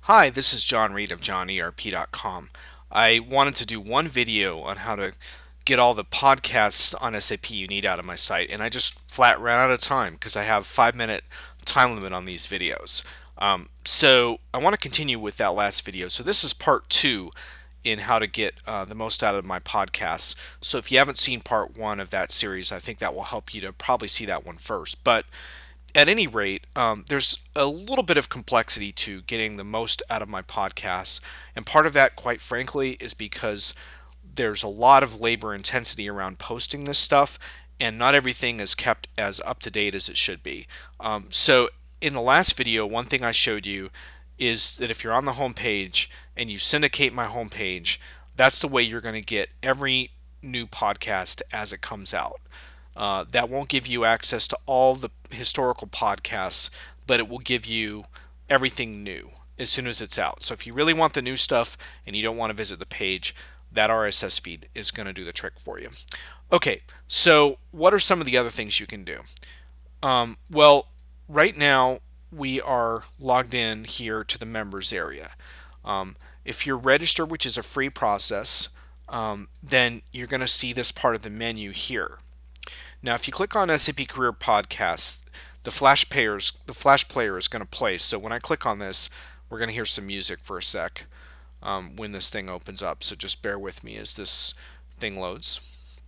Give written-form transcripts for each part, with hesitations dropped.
Hi, this is John Reed of JonERP.com. I wanted to do one video on how to get all the podcasts on SAP you need out of my site, and I just flat ran out of time because I have 5 minute time limit on these videos. So I want to continue with that last video. So this is part two in how to get the most out of my podcasts. So if you haven't seen part one of that series, I think that will help you to probably see that one first. But at any rate, there's a little bit of complexity to getting the most out of my podcasts. And part of that, quite frankly, is because there's a lot of labor intensity around posting this stuff, and not everything is kept as up to date as it should be. So, in the last video, one thing I showed you is that if you're on the home page and you syndicate my home page, that's the way you're going to get every new podcast as it comes out. That won't give you access to all the historical podcasts, but it will give you everything new as soon as it's out. So if you really want the new stuff and you don't want to visit the page, that RSS feed is going to do the trick for you. Okay, so what are some of the other things you can do? Well, right now we are logged in here to the members area. If you're registered, which is a free process, then you're going to see this part of the menu here. Now, if you click on SAP Career Podcasts, the Flash player is going to play. So when I click on this, we're going to hear some music for a sec when this thing opens up. So just bear with me as this thing loads.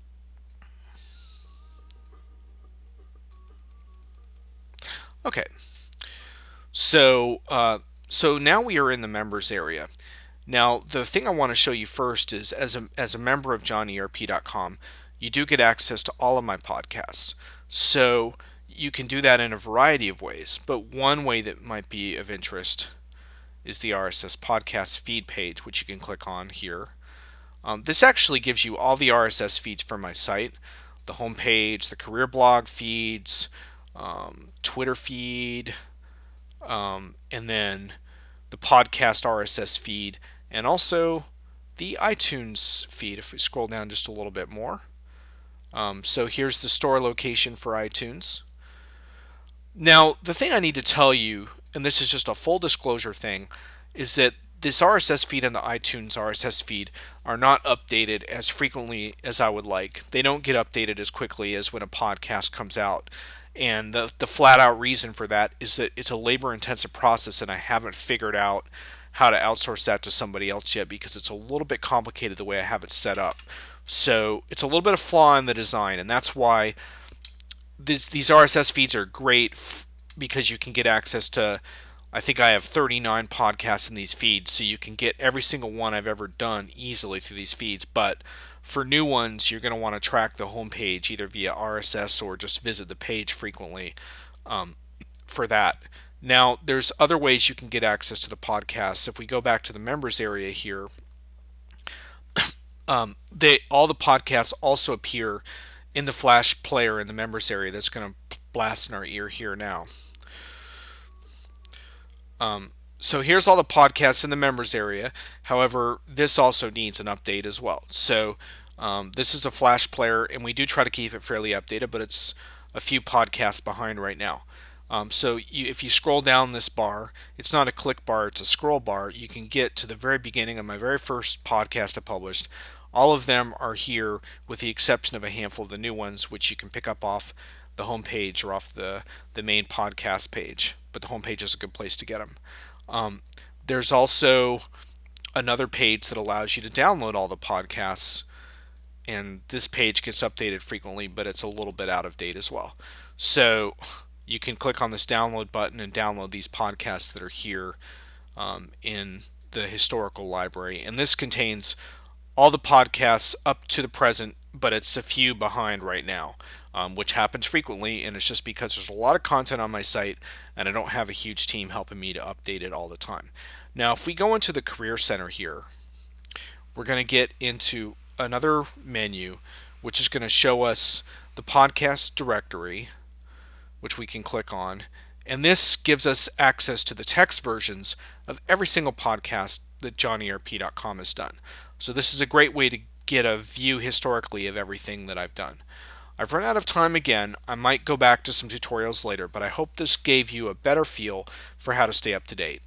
Okay, so now we are in the members area. Now, the thing I want to show you first is as a member of JonERP.com, you do get access to all of my podcasts. So you can do that in a variety of ways, but one way that might be of interest is the RSS podcast feed page, which you can click on here. This actually gives you all the RSS feeds from my site, the homepage, the career blog feeds, Twitter feed, and then the podcast RSS feed, and also the iTunes feed if we scroll down just a little bit more. So here's the store location for iTunes. Now, the thing I need to tell you, and this is just a full disclosure thing, is that this RSS feed and the iTunes RSS feed are not updated as frequently as I would like. They don't get updated as quickly as when a podcast comes out. And the flat out reason for that is that it's a labor intensive process, and I haven't figured out how to outsource that to somebody else yet because it's a little bit complicated the way I have it set up. So it's a little bit of flaw in the design, and that's why these RSS feeds are great because you can get access to, I think I have 39 podcasts in these feeds, so you can get every single one I've ever done easily through these feeds. But for new ones, you're going to want to track the homepage either via RSS or just visit the page frequently for that. Now, there's other ways you can get access to the podcasts. If we go back to the members area here, all the podcasts also appear in the Flash player in the members area. That's going to blast in our ear here now. So here's all the podcasts in the members area. However, this also needs an update as well. So this is a Flash player, and we do try to keep it fairly updated, but it's a few podcasts behind right now. If you scroll down this bar, it's not a click bar, it's a scroll bar. You can get to the very beginning of my very first podcast I published. All of them are here with the exception of a handful of the new ones, which you can pick up off the homepage or off the main podcast page. But the homepage is a good place to get them. There's also another page that allows you to download all the podcasts, and this page gets updated frequently, but it's a little bit out of date as well. So you can click on this download button and download these podcasts that are here in the historical library. And this contains all the podcasts up to the present, but it's a few behind right now, which happens frequently, and it's just because there's a lot of content on my site and I don't have a huge team helping me to update it all the time. Now, if we go into the Career Center here, we're going to get into another menu, which is going to show us the podcast directory, which we can click on. And this gives us access to the text versions of every single podcast that JonERP.com has done. So this is a great way to get a view historically of everything that I've done. I've run out of time again. I might go back to some tutorials later, but I hope this gave you a better feel for how to stay up to date.